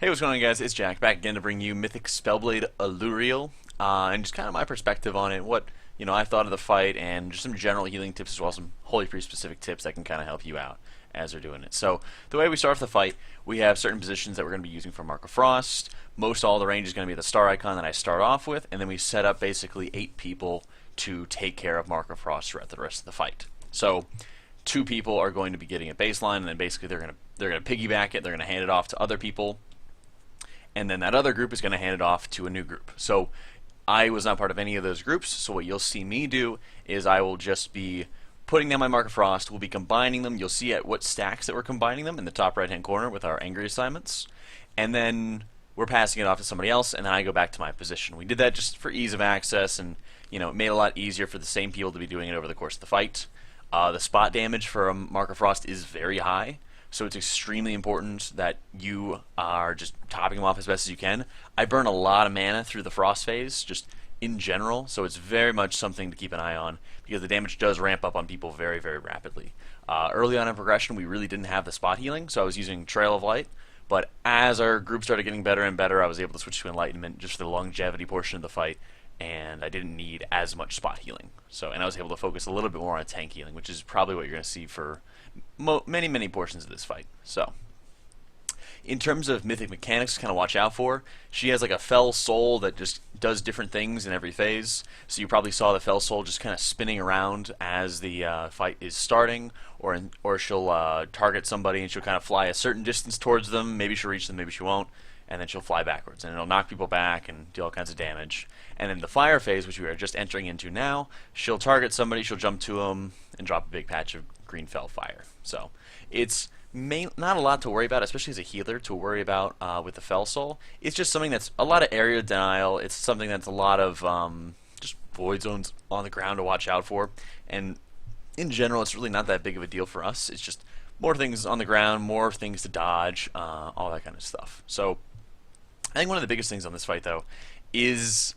Hey, what's going on, guys? It's Jack back again to bring you Mythic Spellblade Aluriel, and just kind of my perspective on it, what I thought of the fight, and just some general healing tips as well, some Holy Priest specific tips that can kind of help you out as they're doing it. So the way we start off the fight, we have certain positions that we're going to be using for Mark of Frost. Most all the range is going to be the star icon that I start off with, and then we set up basically 8 people to take care of Mark of Frost throughout the rest of the fight. So 2 people are going to be getting a baseline, and then basically they're going to piggyback it. They're going to hand it off to other people, and then that other group is going to hand it off to a new group. So I was not part of any of those groups, so what you'll see me do is I will just be putting down my Mark of Frost, we'll be combining them. You'll see at what stacks that we're combining them in the top right hand corner with our angry assignments, and then we're passing it off to somebody else, and then I go back to my position. We did that just for ease of access, and it made it a lot easier for the same people to be doing it over the course of the fight. The spot damage for a Mark of Frost is very high, so it's extremely important that you are just topping them off as best as you can. I burn a lot of mana through the Frost phase, just in general, so it's very much something to keep an eye on, because the damage does ramp up on people very, very rapidly. Early on in progression, we really didn't have the spot healing, so I was using Trail of Light, but as our group started getting better and better, I was able to switch to Enlightenment just for the longevity portion of the fight, and I didn't need as much spot healing. And I was able to focus a little bit more on tank healing, which is probably what you're going to see for many portions of this fight. So, in terms of mythic mechanics to kind of watch out for, she has like a fell soul that just does different things in every phase. So you probably saw the fell soul just kind of spinning around as the fight is starting, or she'll target somebody and she'll kind of fly a certain distance towards them. Maybe she'll reach them, maybe she won't, and then she'll fly backwards, and it'll knock people back and deal all kinds of damage. And then the fire phase, which we are just entering into now, she'll target somebody, she'll jump to them, and drop a big patch of green fell fire. So it's not a lot to worry about, especially as a healer, to worry about with the Fell Soul. It's just something that's a lot of area denial. It's something that's a lot of just void zones on the ground to watch out for. And in general, it's really not that big of a deal for us. It's just more things on the ground, more things to dodge, all that kind of stuff. So I think one of the biggest things on this fight, though, is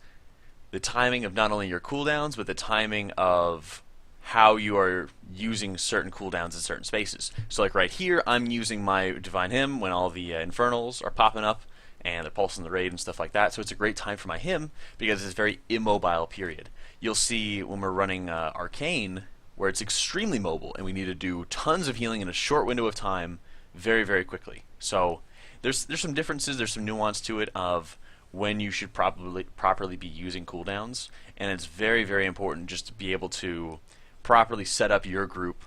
the timing of not only your cooldowns, but the timing of how you are using certain cooldowns in certain spaces. So like right here, I'm using my Divine Hymn when all the Infernals are popping up and they're pulsing the raid and stuff like that. So it's a great time for my Hymn because it's a very immobile period. You'll see when we're running Arcane where it's extremely mobile and we need to do tons of healing in a short window of time very, very quickly. So there's some differences, there's some nuance to it of when you should properly be using cooldowns, and it's very, very important just to be able to properly set up your group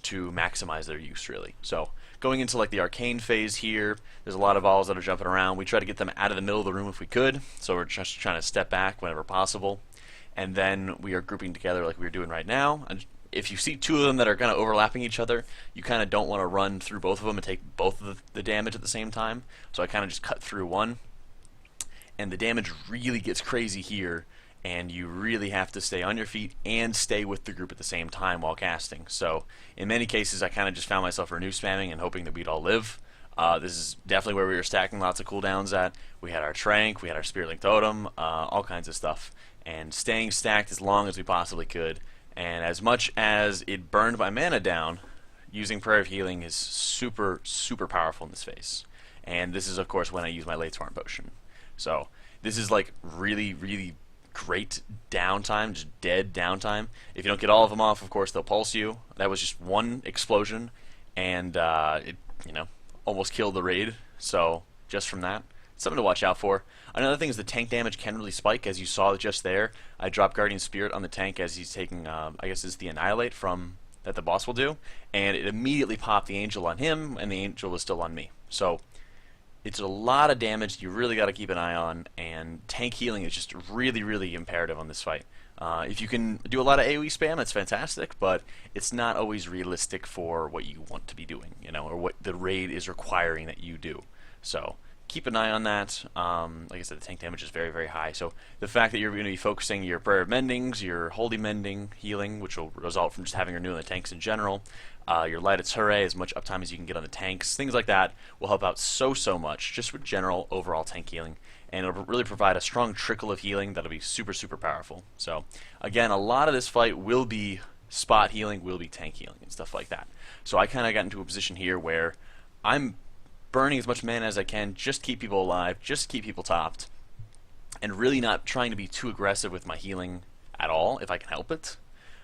to maximize their use, really. So going into like the Arcane phase here, there's a lot of balls that are jumping around. We try to get them out of the middle of the room if we could, so we're just trying to step back whenever possible, and then we are grouping together like we're doing right now. And if you see 2 of them that are kind of overlapping each other, you kind of don't want to run through both of them and take both of the damage at the same time. So I kind of just cut through one, and the damage really gets crazy here, and you really have to stay on your feet and stay with the group at the same time while casting. So in many cases, I kind of just found myself renew spamming and hoping that we'd all live. This is definitely where we were stacking lots of cooldowns at. We had our Trank, we had our Spirit Link Totem, all kinds of stuff, and staying stacked as long as we possibly could. And as much as it burned my mana down, using Prayer of Healing is super, super powerful in this phase. And this is, of course, when I use my Late Swarm Potion. So this is like really, really great downtime, just dead downtime. If you don't get all of them off, of course, they'll pulse you. That was just one explosion, and it, almost killed the raid. So just from that, something to watch out for. Another thing is the tank damage can really spike, as you saw just there. I dropped Guardian Spirit on the tank as he's taking, I guess it's the Annihilate from that the boss will do, and it immediately popped the Angel on him, and the Angel was still on me. So it's a lot of damage you really got to keep an eye on, and tank healing is just really, really imperative on this fight. If you can do a lot of AoE spam, that's fantastic, but it's not always realistic for what you want to be doing, or what the raid is requiring that you do. So keep an eye on that. Like I said, the tank damage is very, very high. So the fact that you're going to be focusing your Prayer of Mendings, your Holy Mending healing, which will result from just having renew in the tanks in general, your Lighted Hooray, as much uptime as you can get on the tanks, things like that will help out so much just with general overall tank healing. And it'll really provide a strong trickle of healing that'll be super, super powerful. So again, a lot of this fight will be spot healing, will be tank healing and stuff like that. So I kind of got into a position here where I'm burning as much mana as I can, just keep people alive, just keep people topped, and really not trying to be too aggressive with my healing at all if I can help it.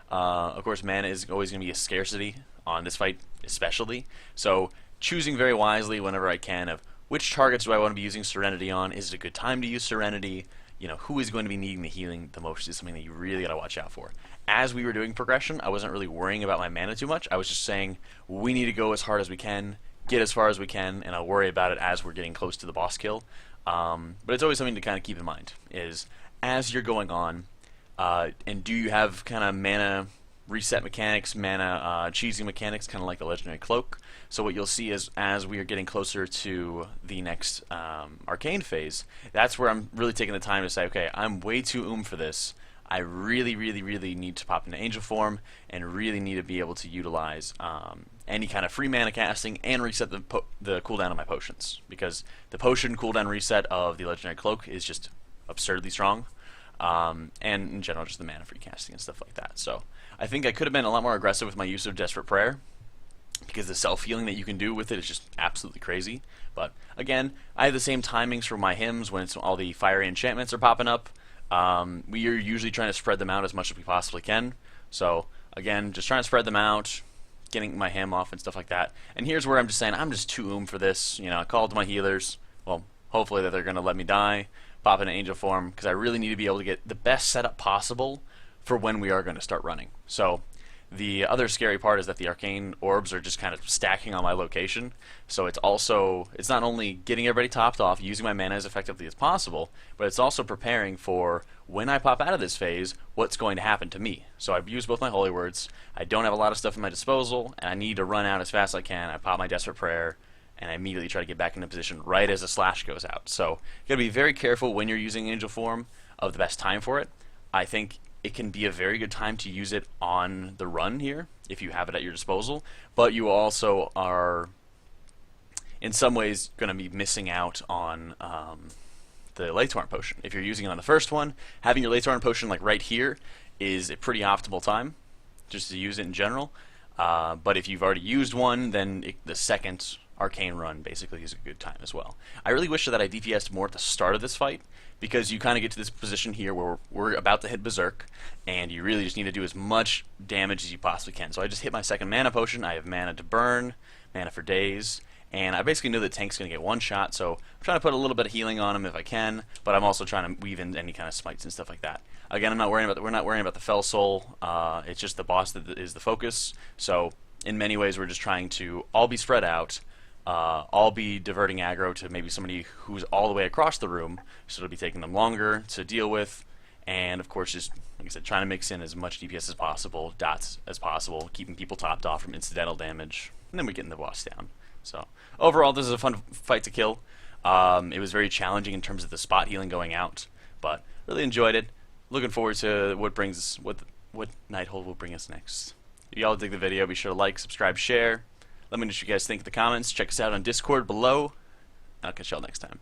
Of course, mana is always going to be a scarcity on this fight especially, so choosing very wisely whenever I can of which targets do I want to be using Serenity on, is it a good time to use Serenity, you know, who is going to be needing the healing the most is something that you really got to watch out for. As we were doing progression, I wasn't really worrying about my mana too much. I was just saying, we need to go as hard as we can, get as far as we can, and I'll worry about it as we're getting close to the boss kill. But it's always something to kind of keep in mind, is as you're going on, and do you have kind of mana reset mechanics, mana cheesing mechanics, kind of like the Legendary Cloak. So what you'll see is as we are getting closer to the next Arcane phase, that's where I'm really taking the time to say, okay, I'm way too for this. I really, really, really need to pop into Angel form and really need to be able to utilize any kind of free mana casting and reset the cooldown of my potions, because the potion cooldown reset of the Legendary Cloak is just absurdly strong, and in general just the mana free casting and stuff like that. So I think I could have been a lot more aggressive with my use of Desperate Prayer, because the self-healing that you can do with it is just absolutely crazy. But again, I have the same timings for my hymns when it's all the fiery enchantments are popping up. We are usually trying to spread them out as much as we possibly can. So again, just trying to spread them out, getting my hymn off and stuff like that. And here's where I'm just saying I'm just too for this. You know, I called my healers. Well, hopefully that they're going to let me die, pop into Angel form, because I really need to be able to get the best setup possible for when we are going to start running. So the other scary part is that the arcane orbs are just kind of stacking on my location, so it's not only getting everybody topped off, using my mana as effectively as possible, but it's also preparing for when I pop out of this phase, what's going to happen to me. So I've used both my holy words, I don't have a lot of stuff at my disposal, and I need to run out as fast as I can. I pop my Desperate Prayer, and I immediately try to get back into position right as the slash goes out. So you gotta be very careful when you're using Angel form of the best time for it. I think it can be a very good time to use it on the run here, if you have it at your disposal, but you also are, in some ways, going to be missing out on the Late Torrent Potion. If you're using it on the first one, having your Late Torrent Potion like right here is a pretty optimal time, just to use it in general, but if you've already used one, then the second Arcane run basically is a good time as well. I really wish that I DPS'd more at the start of this fight, because you kind of get to this position here where we're about to hit Berserk, and you really just need to do as much damage as you possibly can. So I just hit my second mana potion, I have mana to burn, mana for days, and I basically know the tank's going to get one shot, so I'm trying to put a little bit of healing on him if I can, but I'm also trying to weave in any kind of smites and stuff like that. Again, we're not worrying about the Fell Soul, it's just the boss that is the focus, so in many ways we're just trying to all be spread out, I'll be diverting aggro to maybe somebody who's all the way across the room, so it'll be taking them longer to deal with, and of course just, like I said, trying to mix in as much DPS as possible, dots as possible, keeping people topped off from incidental damage, and then we get the boss down. So overall, this is a fun fight to kill. It was very challenging in terms of the spot healing going out, but really enjoyed it. Looking forward to what Nighthold will bring us next. If y'all dig the video, be sure to like, subscribe, share. Let me know what you guys think in the comments. Check us out on Discord below. I'll catch y'all next time.